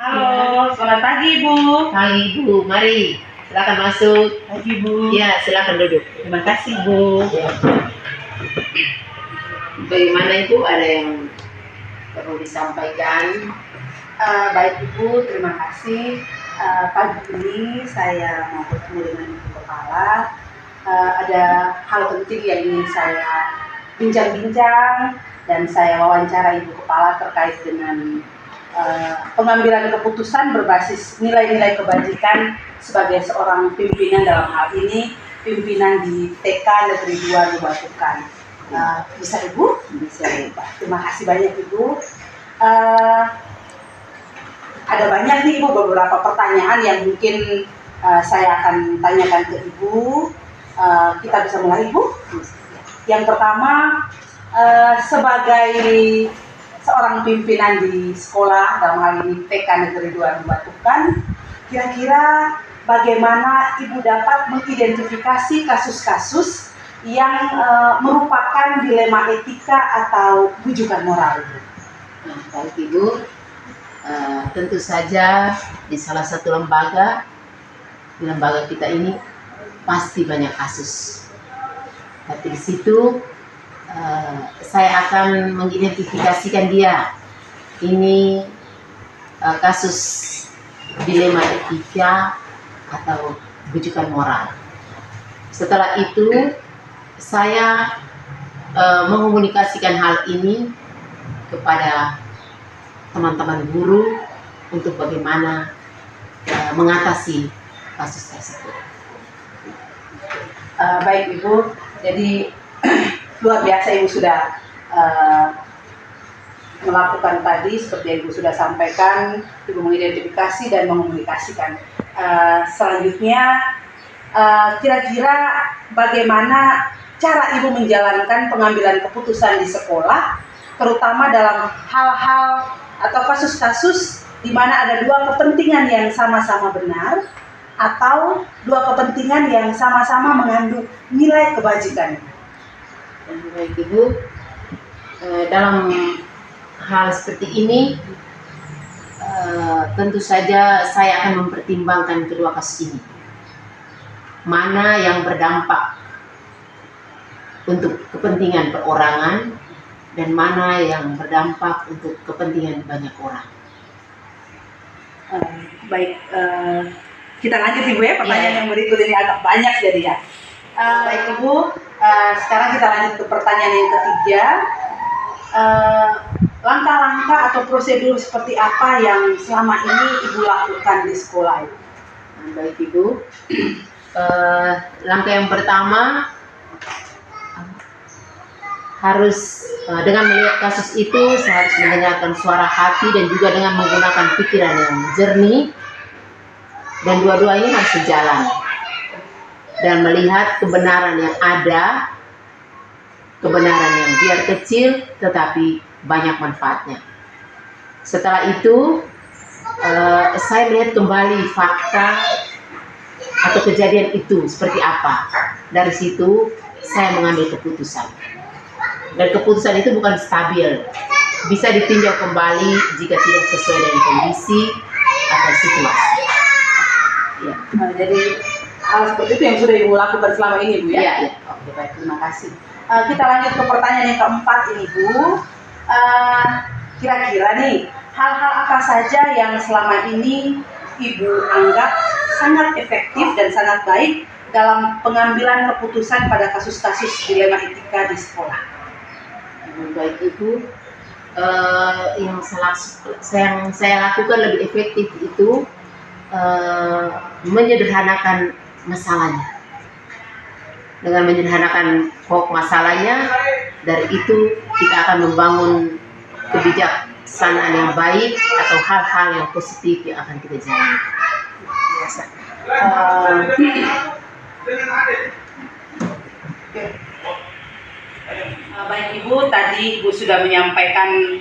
Halo, selamat pagi Ibu. Pagi Bu, mari silakan masuk. Pagi Bu. Ya, silakan duduk. Terima kasih Bu. Ya. Bagaimana Ibu, ada yang perlu disampaikan? Baik Ibu, terima kasih. Pagi ini saya mau bertemu dengan Ibu Kepala. Ada hal penting yang ingin saya bincang-bincang dan saya wawancara Ibu Kepala terkait dengan pengambilan keputusan berbasis nilai-nilai kebajikan sebagai seorang pimpinan, dalam hal ini pimpinan di TK Negeri 2 Lubatukan. Bisa Ibu? Bisa Ibu. Terima kasih banyak Ibu. Ada banyak nih Ibu beberapa pertanyaan yang mungkin saya akan tanyakan ke Ibu. Kita bisa mulai Ibu. Yang pertama, sebagai seorang pimpinan di sekolah, dalam hal ini TK Negeri 2 Lubatukan, kira-kira bagaimana Ibu dapat mengidentifikasi kasus-kasus yang merupakan dilema etika atau bujukan moral Ibu? Baik Ibu, tentu saja di salah satu lembaga, di lembaga kita ini pasti banyak kasus. Tapi di situ saya akan mengidentifikasikan dia. Ini kasus dilema etika atau bujukan moral. Setelah itu saya mengomunikasikan hal ini kepada teman-teman guru untuk bagaimana mengatasi kasus tersebut. Baik Ibu, jadi luar biasa Ibu sudah melakukan tadi seperti yang Ibu sudah sampaikan. Ibu mengidentifikasi dan mengomunikasikan. Selanjutnya, kira-kira bagaimana cara Ibu menjalankan pengambilan keputusan di sekolah, terutama dalam hal-hal atau kasus-kasus di mana ada dua kepentingan yang sama-sama benar atau dua kepentingan yang sama-sama mengandung nilai kebajikan. Baik Ibu, dalam hal seperti ini tentu saja saya akan mempertimbangkan kedua kasus ini. Mana yang berdampak untuk kepentingan perorangan dan mana yang berdampak untuk kepentingan banyak orang. Baik, kita lanjut Ibu ya, pertanyaan yang berikut ini agak banyak jadi ya. Baik Ibu, sekarang kita lanjut ke pertanyaan yang ketiga. Langkah-langkah atau prosedur seperti apa yang selama ini Ibu lakukan di sekolah itu? Baik Ibu, langkah yang pertama harus dengan melihat kasus itu, saya harus mendengarkan suara hati dan juga dengan menggunakan pikiran yang jernih, dan dua-duanya harus sejalan dan melihat kebenaran yang ada, kebenaran yang biar kecil tetapi banyak manfaatnya. Setelah itu saya melihat kembali fakta atau kejadian itu seperti apa. Dari situ saya mengambil keputusan. Dan keputusan itu bukan stabil, bisa ditinjau kembali jika tidak sesuai dengan kondisi atau situasi. Ya. Jadi hal seperti itu yang sudah Ibu lakukan selama ini Bu ya? Iya. Oke, baik, terima kasih. Kita lanjut ke pertanyaan yang keempat ini Bu. Kira-kira nih, hal-hal apa saja yang selama ini Ibu anggap sangat efektif dan sangat baik dalam pengambilan keputusan pada kasus-kasus dilema etika di sekolah? Baik Ibu, yang saya lakukan lebih efektif itu menyederhanakan masalahnya. Dengan menyederhanakan pokok masalahnya, dari itu kita akan membangun kebijaksanaan yang baik atau hal-hal yang positif yang akan kita jalani. Baik Ibu, tadi Ibu sudah menyampaikan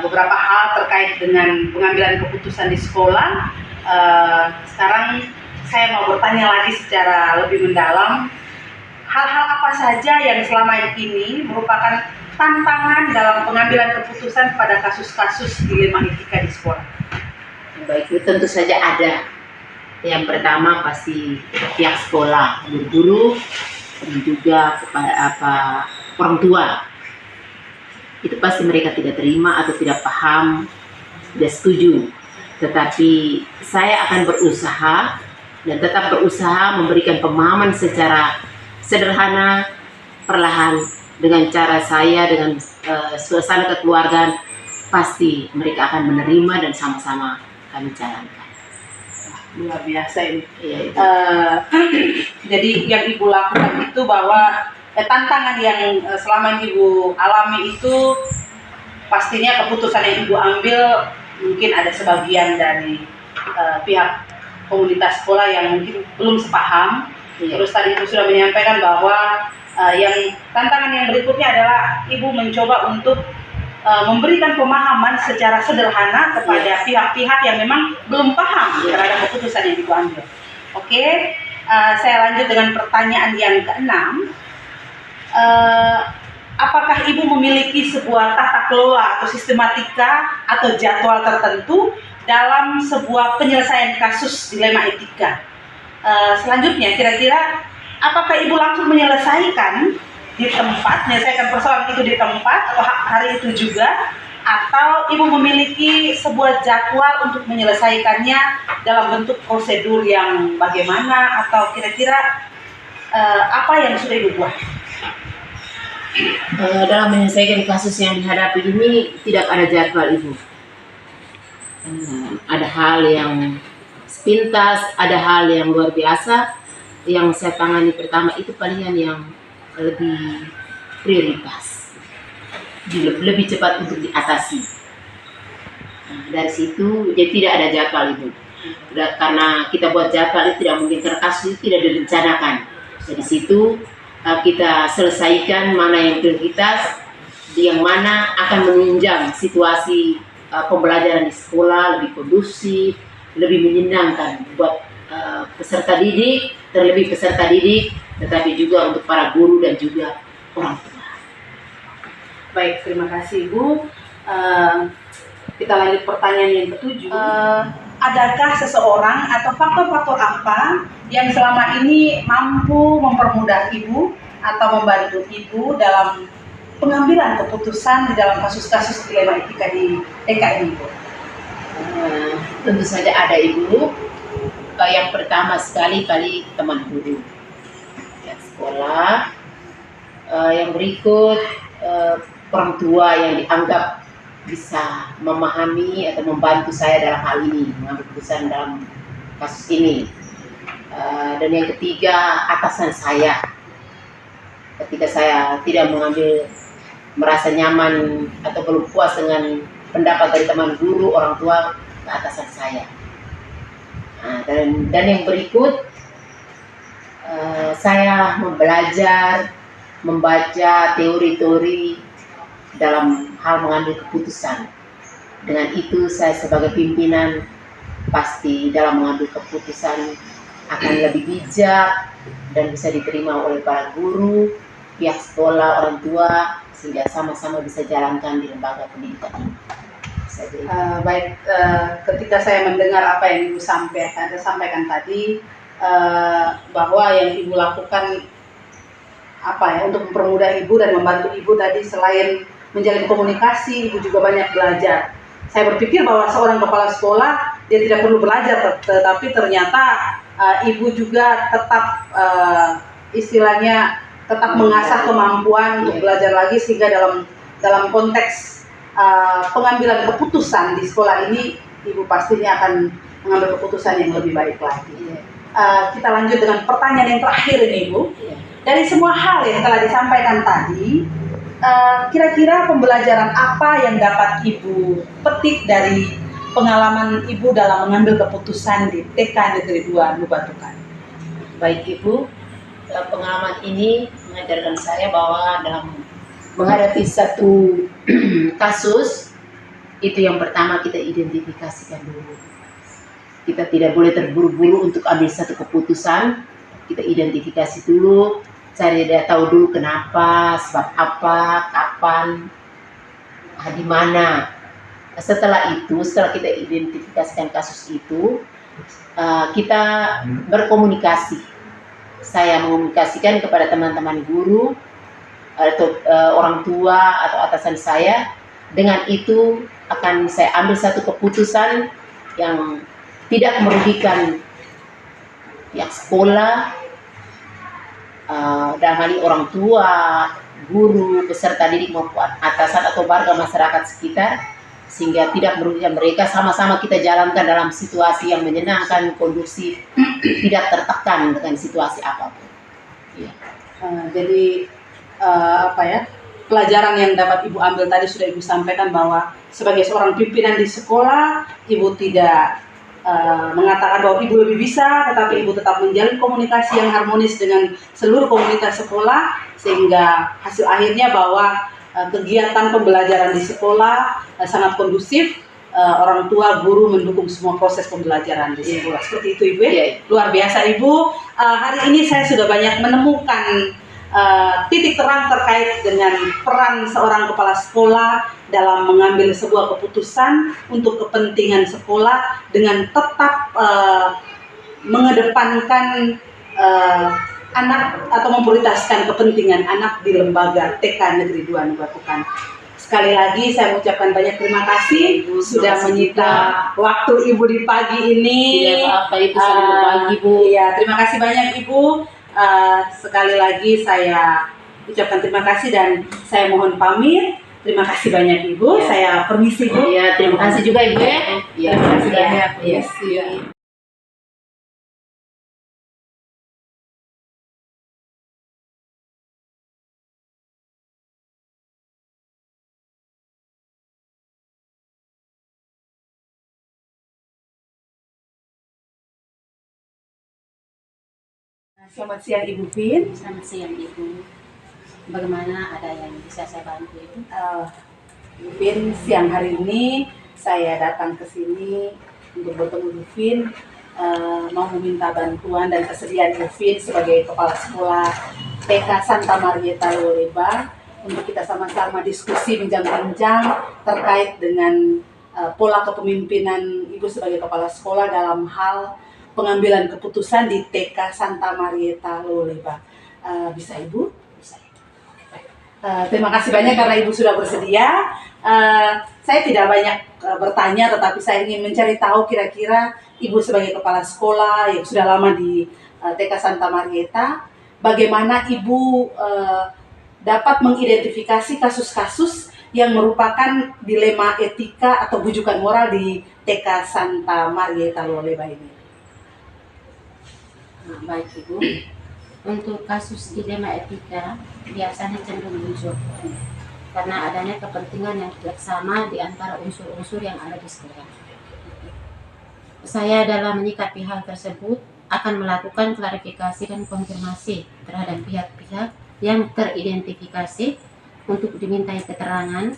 beberapa hal terkait dengan pengambilan keputusan di sekolah. Sekarang saya mau bertanya lagi secara lebih mendalam, hal-hal apa saja yang selama ini merupakan tantangan dalam pengambilan keputusan pada kasus-kasus dilema etika di sekolah? Baik, itu tentu saja ada. Yang pertama pasti pihak sekolah, guru-guru, dan juga kepada orang tua. Itu pasti mereka tidak terima atau tidak paham, tidak setuju. Tetapi saya akan berusaha dan tetap berusaha memberikan pemahaman secara sederhana, perlahan, dengan cara saya, dengan suasana kekeluargaan, pasti mereka akan menerima dan sama-sama kami jalankan. Luar biasa ini. Iya, itu. Jadi yang Ibu lakukan itu bahwa tantangan yang selama ini Ibu alami itu pastinya keputusan yang Ibu ambil mungkin ada sebagian dari pihak komunitas sekolah yang mungkin belum sepaham. Iya. Terus tadi Ibu sudah menyampaikan bahwa yang tantangan yang berikutnya adalah Ibu mencoba untuk memberikan pemahaman secara sederhana kepada pihak-pihak yang memang belum paham terhadap keputusan yang Ibu ambil. Oke, saya lanjut dengan pertanyaan yang keenam. Apakah Ibu memiliki sebuah tata kelola atau sistematika atau jadwal tertentu dalam sebuah penyelesaian kasus dilema etika? Selanjutnya, kira-kira apakah Ibu langsung menyelesaikan di tempat, menyelesaikan persoalan itu di tempat atau hari itu juga, atau Ibu memiliki sebuah jadwal untuk menyelesaikannya dalam bentuk prosedur yang bagaimana, atau kira-kira apa yang sudah Ibu buat? Dalam menyelesaikan kasus yang dihadapi ini tidak ada jadwal, Ibu. Ada hal yang sepintas, ada hal yang luar biasa. Yang saya tangani pertama itu palingan yang lebih prioritas, lebih cepat untuk diatasi. Dari situ jadi tidak ada jadwal, Ibu. Karena kita buat jadwal itu tidak mungkin, karena kasus itu tidak direncanakan. Dari situ kita selesaikan mana yang prioritas, yang mana akan menunjang situasi pembelajaran di sekolah lebih kondusif, lebih menyenangkan buat peserta didik, terlebih peserta didik, tetapi juga untuk para guru dan juga orang tua. Baik, terima kasih Ibu. Kita lanjut pertanyaan yang ketujuh. Adakah seseorang atau faktor-faktor apa yang selama ini mampu mempermudah Ibu atau membantu Ibu dalam pengambilan keputusan di dalam kasus-kasus dilema etika di TK ini, Ibu? Tentu saja ada, Ibu. Yang pertama sekali teman guru ya, sekolah. Yang berikut orang tua yang dianggap bisa memahami atau membantu saya dalam hal ini, mengambil keputusan dalam kasus ini. Dan yang ketiga, atasan saya. Ketika saya tidak merasa nyaman atau belum puas dengan pendapat dari teman guru, orang tua, ke atasan saya. Dan yang berikut, saya membaca teori-teori dalam hal mengambil keputusan. Dengan itu saya sebagai pimpinan pasti dalam mengambil keputusan akan lebih bijak dan bisa diterima oleh para guru, pihak sekolah, orang tua, sehingga sama-sama bisa jalankan di lembaga pendidikan ini. Baik, ketika saya mendengar apa yang Ibu sampaikan tadi, bahwa yang Ibu lakukan untuk mempermudah Ibu dan membantu Ibu tadi, selain menjalin komunikasi, Ibu juga banyak belajar. Saya berpikir bahwa seorang kepala sekolah dia tidak perlu belajar, tetapi ternyata Ibu juga tetap istilahnya tetap mengasah kemampuan untuk belajar lagi, sehingga dalam konteks pengambilan keputusan di sekolah ini, Ibu pastinya akan mengambil keputusan yang lebih baik lagi. Kita lanjut dengan pertanyaan yang terakhir ini, Ibu. Dari semua hal yang telah disampaikan tadi, kira-kira pembelajaran apa yang dapat Ibu petik dari pengalaman Ibu dalam mengambil keputusan di TK Negeri 2 Nubatukan? Baik, Ibu, pengalaman ini mengajarkan saya bahwa dalam menghadapi satu kasus itu, yang pertama kita identifikasikan dulu. Kita tidak boleh terburu-buru untuk ambil satu keputusan. Kita identifikasi dulu, cari dia tahu dulu kenapa, sebab apa, kapan, di mana. Setelah kita identifikasikan kasus itu, kita berkomunikasi. Saya mengomunikasikan kepada teman-teman guru atau orang tua atau atasan saya. Dengan itu akan saya ambil satu keputusan yang tidak merugikan pihak sekolah, dalam hal ini orang tua, guru, peserta didik maupun atasan atau warga masyarakat sekitar, sehingga tidak merugikan mereka. Sama-sama kita jalankan dalam situasi yang menyenangkan, kondusif, tidak tertekan dengan situasi apapun. Ya. Jadi pelajaran yang dapat Ibu ambil tadi sudah Ibu sampaikan, bahwa sebagai seorang pimpinan di sekolah, Ibu tidak mengatakan bahwa Ibu lebih bisa, tetapi Ibu tetap menjalin komunikasi yang harmonis dengan seluruh komunitas sekolah, sehingga hasil akhirnya bahwa kegiatan pembelajaran di sekolah sangat kondusif. Orang tua, guru mendukung semua proses pembelajaran di sekolah. Seperti itu, Ibu. Luar biasa, Ibu. Hari ini saya sudah banyak menemukan titik terang terkait dengan peran seorang kepala sekolah dalam mengambil sebuah keputusan untuk kepentingan sekolah dengan tetap mengedepankan anak atau memprioritaskan kepentingan anak di lembaga TK Negeri 2 Nubakukan. Sekali lagi saya mengucapkan banyak terima kasih Ibu, sudah menyita waktu Ibu di pagi ini. Tidak apa-apa, Ibu, selamat berbagi, Bu. Iya, terima kasih banyak Ibu. Sekali lagi saya ucapkan terima kasih dan saya mohon pamit. Terima kasih banyak Ibu. Ya. Saya permisi, Bu. Iya, terima kasih juga Ibu ya. Terima kasih banyak. Permisi. Ya. Selamat siang Ibu Vin. Selamat siang Ibu. Bagaimana, ada yang bisa saya bantu Ibu? Ibu Vin, siang hari ini saya datang ke sini untuk bertemu Ibu Vin, mau meminta bantuan dan kesediaan Ibu Vin sebagai kepala sekolah TK Santa Marieta Loleba untuk kita sama-sama diskusi bincang-bincang terkait dengan pola kepemimpinan Ibu sebagai kepala sekolah dalam hal pengambilan keputusan di TK Santa Marieta Loleba. Bisa Ibu? Bisa. Terima kasih banyak karena Ibu sudah bersedia. Saya tidak banyak bertanya, tetapi saya ingin mencari tahu kira-kira Ibu sebagai kepala sekolah yang sudah lama di TK Santa Marieta, bagaimana Ibu dapat mengidentifikasi kasus-kasus yang merupakan dilema etika atau bujukan moral di TK Santa Marieta Loleba ini. Baik Ibu, untuk kasus dilema etika biasanya cenderung muncul karena adanya kepentingan yang tidak sama di antara unsur-unsur yang ada di sekolah. Saya dalam menyikapi hal tersebut akan melakukan klarifikasi dan konfirmasi terhadap pihak-pihak yang teridentifikasi untuk dimintai keterangan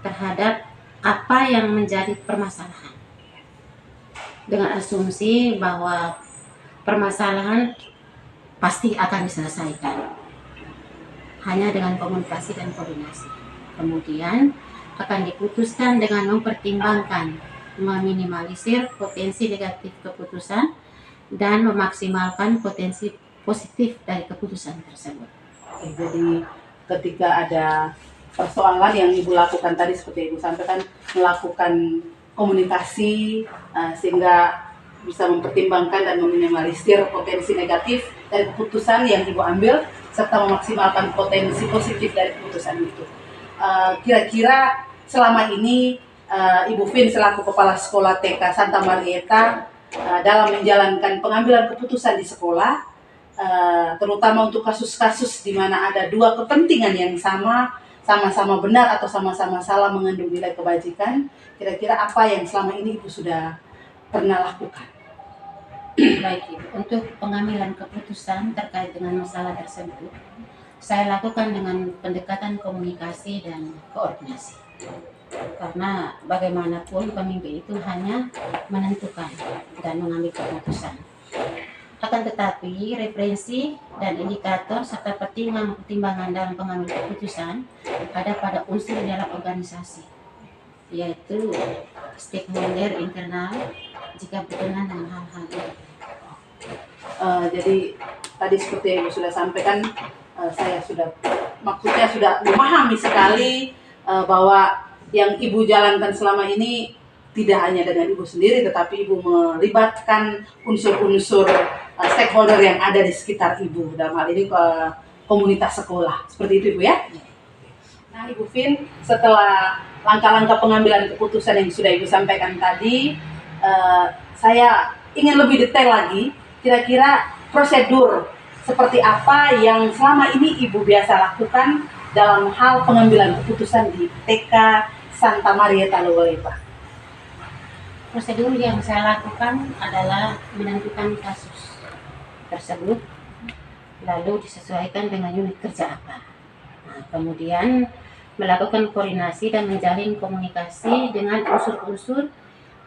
terhadap apa yang menjadi permasalahan, dengan asumsi bahwa permasalahan pasti akan diselesaikan hanya dengan komunikasi dan koordinasi. Kemudian akan diputuskan dengan mempertimbangkan, meminimalisir potensi negatif keputusan dan memaksimalkan potensi positif dari keputusan tersebut. Jadi ketika ada persoalan yang Ibu lakukan tadi seperti Ibu sampaikan, melakukan komunikasi sehingga bisa mempertimbangkan dan meminimalisir potensi negatif dari keputusan yang Ibu ambil serta memaksimalkan potensi positif dari keputusan itu. Kira-kira selama ini Ibu Vin selaku kepala sekolah TK Santa Marieta dalam menjalankan pengambilan keputusan di sekolah, terutama untuk kasus-kasus di mana ada dua kepentingan yang sama-sama benar atau sama-sama salah mengandung nilai kebajikan, kira-kira apa yang selama ini Ibu sudah pernah lakukan? Baik Ibu, untuk pengambilan keputusan terkait dengan masalah tersebut, saya lakukan dengan pendekatan komunikasi dan koordinasi. Karena bagaimanapun pemimpin itu hanya menentukan dan mengambil keputusan. Akan tetapi referensi dan indikator serta pertimbangan dalam pengambilan keputusan ada pada unsur dalam organisasi. yaitu stakeholder internal jika berkenan dengan hal-hal itu. Jadi tadi seperti yang Ibu sudah sampaikan, saya maksudnya sudah memahami sekali bahwa yang Ibu jalankan selama ini tidak hanya dengan Ibu sendiri, tetapi Ibu melibatkan unsur-unsur stakeholder yang ada di sekitar Ibu, dalam hal ini komunitas sekolah. Seperti itu Ibu ya? Nah Ibu Vin, setelah langkah-langkah pengambilan keputusan yang sudah Ibu sampaikan tadi, saya ingin lebih detail lagi, kira-kira prosedur seperti apa yang selama ini Ibu biasa lakukan dalam hal pengambilan keputusan di TK Santa Marieta Lowelepa. Prosedur yang saya lakukan adalah menentukan kasus tersebut, lalu disesuaikan dengan unit kerja apa. Nah, kemudian melakukan koordinasi dan menjalin komunikasi dengan unsur-unsur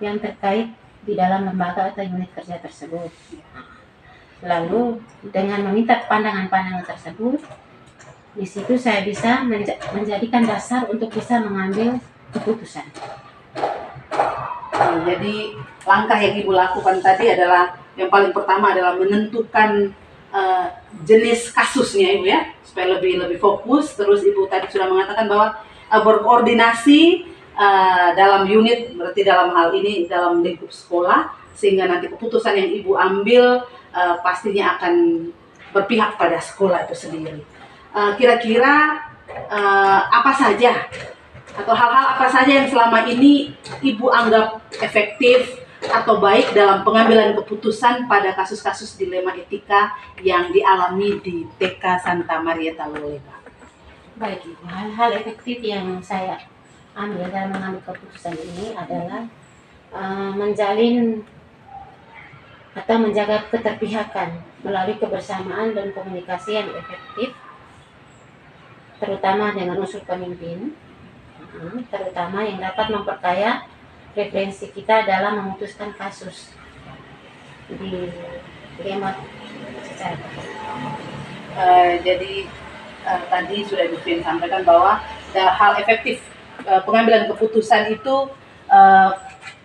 yang terkait di dalam lembaga atau unit kerja tersebut. Lalu dengan meminta pandangan-pandangan tersebut, di situ saya bisa menjadikan dasar untuk bisa mengambil keputusan. Jadi langkah yang Ibu lakukan tadi adalah yang paling pertama adalah menentukan jenis kasusnya Ibu ya, supaya lebih fokus. Terus Ibu tadi sudah mengatakan bahwa berkoordinasi dalam unit, berarti dalam hal ini dalam lingkup sekolah, sehingga nanti keputusan yang Ibu ambil pastinya akan berpihak pada sekolah itu sendiri. Kira-kira apa saja atau hal-hal apa saja yang selama ini Ibu anggap efektif atau baik dalam pengambilan keputusan pada kasus-kasus dilema etika yang dialami di TK Santa Marieta Lowelepa? Baik Ibu, hal-hal efektif yang saya ambil dalam mengambil keputusan ini adalah menjalin atau menjaga keterpihakan melalui kebersamaan dan komunikasi yang efektif, terutama dengan unsur pemimpin, terutama yang dapat memperkaya referensi kita dalam memutuskan kasus di dilema secara jadi tadi sudah Ibu Vin sampaikan bahwa hal efektif pengambilan keputusan itu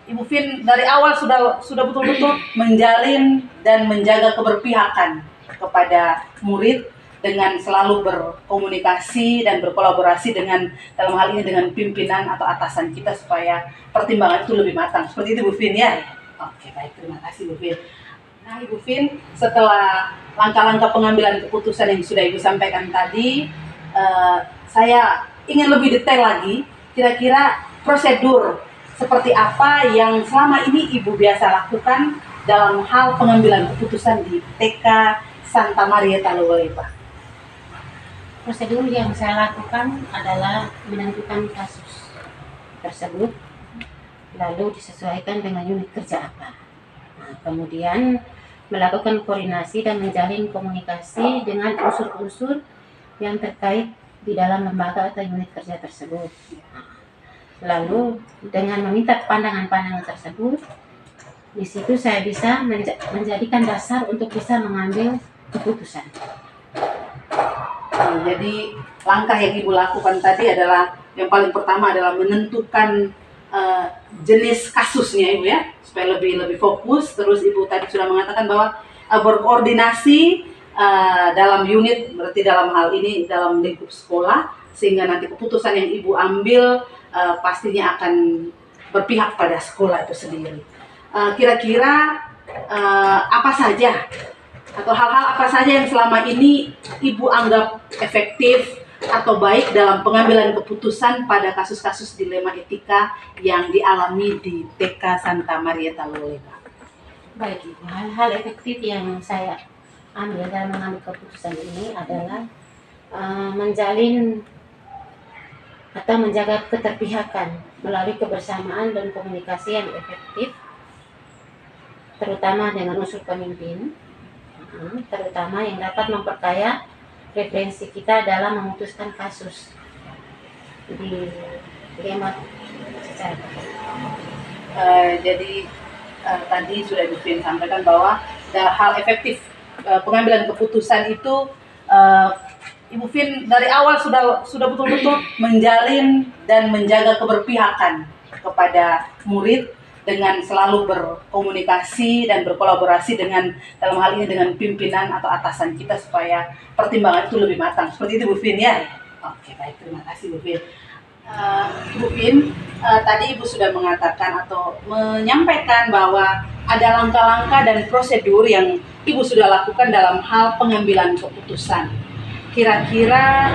Ibu Vin dari awal sudah betul-betul menjalin dan menjaga keberpihakan kepada murid dengan selalu berkomunikasi dan berkolaborasi dengan, dalam hal ini dengan pimpinan atau atasan kita, supaya pertimbangan itu lebih matang. Seperti itu Bu Vin ya? Oke, baik, terima kasih Bu Vin. Nah Ibu Vin, setelah langkah-langkah pengambilan keputusan yang sudah Ibu sampaikan tadi, saya ingin lebih detail lagi, kira-kira prosedur seperti apa yang selama ini Ibu biasa lakukan dalam hal pengambilan keputusan di TK Santa Marieta Lowelepa? Prosedur yang saya lakukan adalah menentukan kasus tersebut, lalu disesuaikan dengan unit kerja apa. Nah, kemudian melakukan koordinasi dan menjalin komunikasi dengan unsur-unsur yang terkait di dalam lembaga atau unit kerja tersebut. Lalu dengan meminta pandangan-pandangan tersebut, di situ saya bisa menjadikan dasar untuk bisa mengambil keputusan. Jadi langkah yang Ibu lakukan tadi adalah yang paling pertama adalah menentukan jenis kasusnya Ibu ya, supaya lebih fokus. Terus Ibu tadi sudah mengatakan bahwa berkoordinasi dalam unit, berarti dalam hal ini dalam lingkup sekolah, sehingga nanti keputusan yang Ibu ambil pastinya akan berpihak pada sekolah itu sendiri. Kira-kira apa saja atau hal-hal apa saja yang selama ini Ibu anggap efektif atau baik dalam pengambilan keputusan pada kasus-kasus dilema etika yang dialami di TK Santa Marieta Lowelepa? Baik Ibu, hal-hal efektif yang saya ambil dalam mengambil keputusan ini adalah menjalin atau menjaga keterpihakan melalui kebersamaan dan komunikasi yang efektif, terutama dengan unsur pemimpin, terutama yang dapat memperkaya referensi kita dalam memutuskan kasus di dilema secara jadi tadi sudah Ibu Vin sampaikan bahwa hal efektif pengambilan keputusan itu Ibu Vin dari awal sudah betul-betul menjalin dan menjaga keberpihakan kepada murid dengan selalu berkomunikasi dan berkolaborasi dengan, dalam hal ini dengan pimpinan atau atasan kita, supaya pertimbangan itu lebih matang. Seperti itu Bu Vin ya? Oke, baik, terima kasih Bu Vin. Bu Vin, tadi Ibu sudah mengatakan atau menyampaikan bahwa ada langkah-langkah dan prosedur yang Ibu sudah lakukan dalam hal pengambilan keputusan. Kira-kira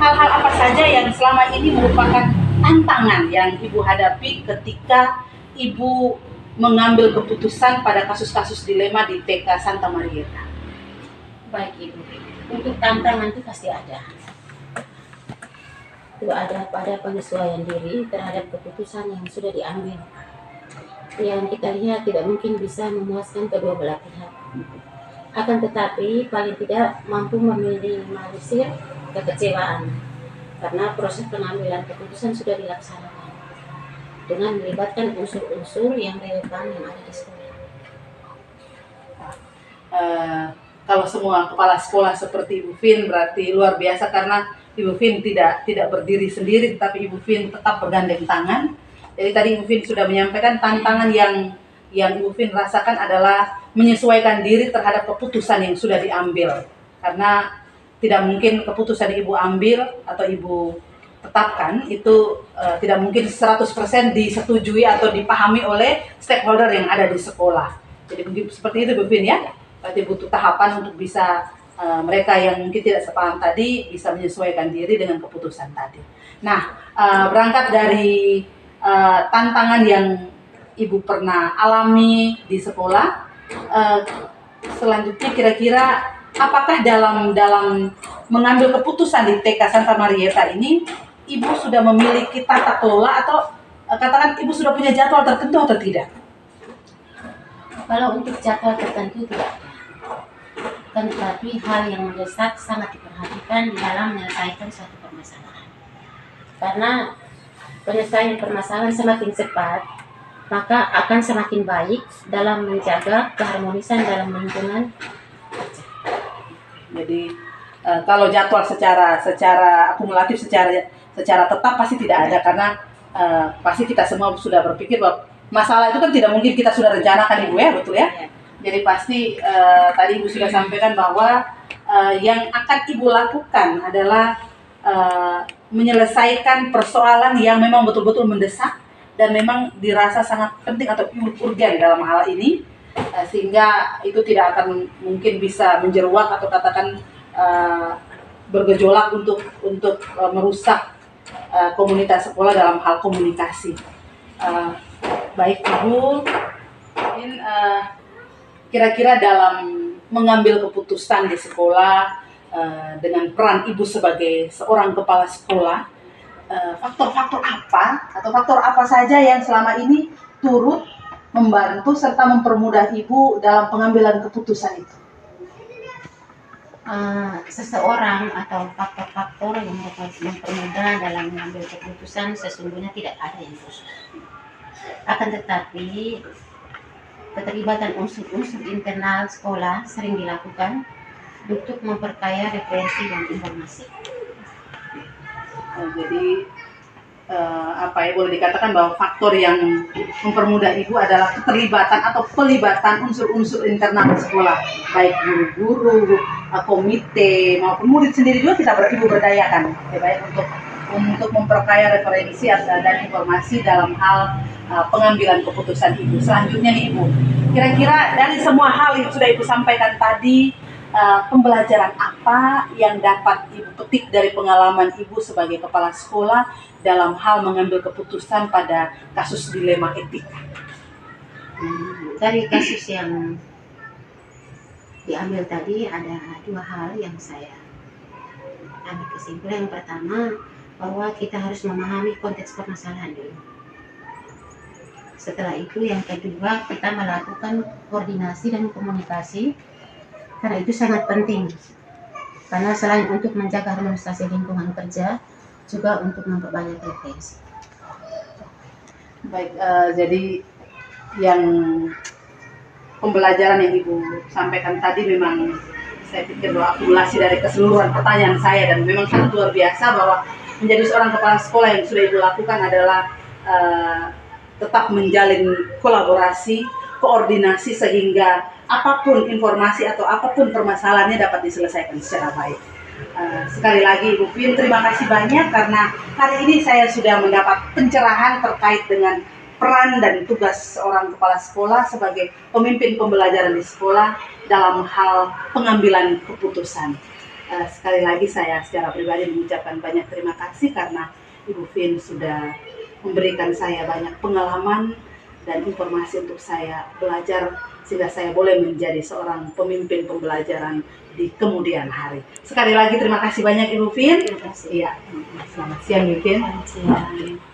hal-hal apa saja yang selama ini merupakan tantangan yang Ibu hadapi ketika Ibu mengambil keputusan pada kasus-kasus dilema di TK Santa Marieta? Baik Ibu, untuk tantangan itu pasti ada. Itu ada pada penyesuaian diri terhadap keputusan yang sudah diambil. Yang kita lihat tidak mungkin bisa memuaskan kedua belah pihak. Akan tetapi paling tidak mampu meminimalisir kekecewaan, karena proses pengambilan keputusan sudah dilaksanakan dengan melibatkan unsur-unsur yang relevan yang ada di sekolah. Kalau semua kepala sekolah seperti Ibu Vin berarti luar biasa, karena Ibu Vin tidak berdiri sendiri, tetapi Ibu Vin tetap bergandeng tangan. Jadi tadi Ibu Vin sudah menyampaikan tantangan yang Ibu Vin rasakan adalah menyesuaikan diri terhadap keputusan yang sudah diambil, karena tidak mungkin keputusan Ibu ambil atau Ibu tetapkan itu tidak mungkin 100% disetujui atau dipahami oleh stakeholder yang ada di sekolah. Jadi mungkin seperti itu Bu Vin ya. Berarti butuh tahapan untuk bisa mereka yang mungkin tidak sepaham tadi bisa menyesuaikan diri dengan keputusan tadi. Nah, berangkat dari tantangan yang Ibu pernah alami di sekolah, selanjutnya kira-kira apakah dalam mengambil keputusan di TK Santa Marieta ini, Ibu sudah memiliki tata kelola atau katakan Ibu sudah punya jadwal tertentu atau tidak? Kalau untuk jadwal tertentu tidak ada. Kan tetapi hal yang mendesak sangat diperhatikan di dalam menyelesaikan suatu permasalahan. Karena penyelesaian permasalahan semakin cepat, maka akan semakin baik dalam menjaga keharmonisan dalam lingkungan. Jadi kalau jadwal secara akumulatif, secara tetap pasti tidak ada, karena pasti kita semua sudah berpikir bahwa masalah itu kan tidak mungkin kita sudah rencanakan Ibu ya, betul ya? Jadi pasti tadi Ibu sudah sampaikan bahwa yang akan Ibu lakukan adalah menyelesaikan persoalan yang memang betul-betul mendesak dan memang dirasa sangat penting atau urgen dalam hal ini, sehingga itu tidak akan mungkin bisa menjeruak atau katakan bergejolak untuk merusak komunitas sekolah dalam hal komunikasi. Baik Ibu, mungkin kira-kira dalam mengambil keputusan di sekolah dengan peran Ibu sebagai seorang kepala sekolah, faktor-faktor apa atau faktor apa saja yang selama ini turut membantu serta mempermudah Ibu dalam pengambilan keputusan itu? Seseorang atau faktor-faktor yang mempermudah dalam mengambil keputusan sesungguhnya tidak ada yang khusus. Akan tetapi keterlibatan unsur-unsur internal sekolah sering dilakukan untuk memperkaya referensi dan informasi. Jadi apa ya, boleh dikatakan bahwa faktor yang mempermudah Ibu adalah keterlibatan atau pelibatan unsur-unsur internal sekolah, baik guru-guru, komite maupun murid sendiri juga kita Ibu berdayakan, ya, baik untuk memperkaya referensi dan informasi dalam hal pengambilan keputusan Ibu. Selanjutnya nih Ibu, kira-kira dari semua hal yang sudah Ibu sampaikan tadi, pembelajaran apa yang dapat Ibu petik dari pengalaman Ibu sebagai kepala sekolah dalam hal mengambil keputusan pada kasus dilema etika? Dari kasus yang diambil tadi ada dua hal yang saya ambil kesimpulan. Yang pertama, bahwa kita harus memahami konteks permasalahan dulu. Setelah itu yang kedua, kita melakukan koordinasi dan komunikasi, karena itu sangat penting. Karena selain untuk menjaga harmonisasi lingkungan kerja, juga untuk memperbanyak referensi. Baik, jadi yang pembelajaran yang Ibu sampaikan tadi memang saya pikir bahwa akumulasi dari keseluruhan pertanyaan saya dan memang sangat luar biasa bahwa menjadi seorang kepala sekolah yang sudah Ibu lakukan adalah tetap menjalin kolaborasi, koordinasi sehingga apapun informasi atau apapun permasalahannya dapat diselesaikan secara baik. Sekali lagi Ibu Vin, terima kasih banyak karena hari ini saya sudah mendapat pencerahan terkait dengan peran dan tugas seorang kepala sekolah sebagai pemimpin pembelajaran di sekolah dalam hal pengambilan keputusan. Sekali lagi saya secara pribadi mengucapkan banyak terima kasih karena Ibu Vin sudah memberikan saya banyak pengalaman dan informasi untuk saya belajar sehingga saya boleh menjadi seorang pemimpin pembelajaran di kemudian hari. Sekali lagi terima kasih banyak Ibu Vin. Terima kasih. Iya, selamat siang Ibu Vin. Selamat siang.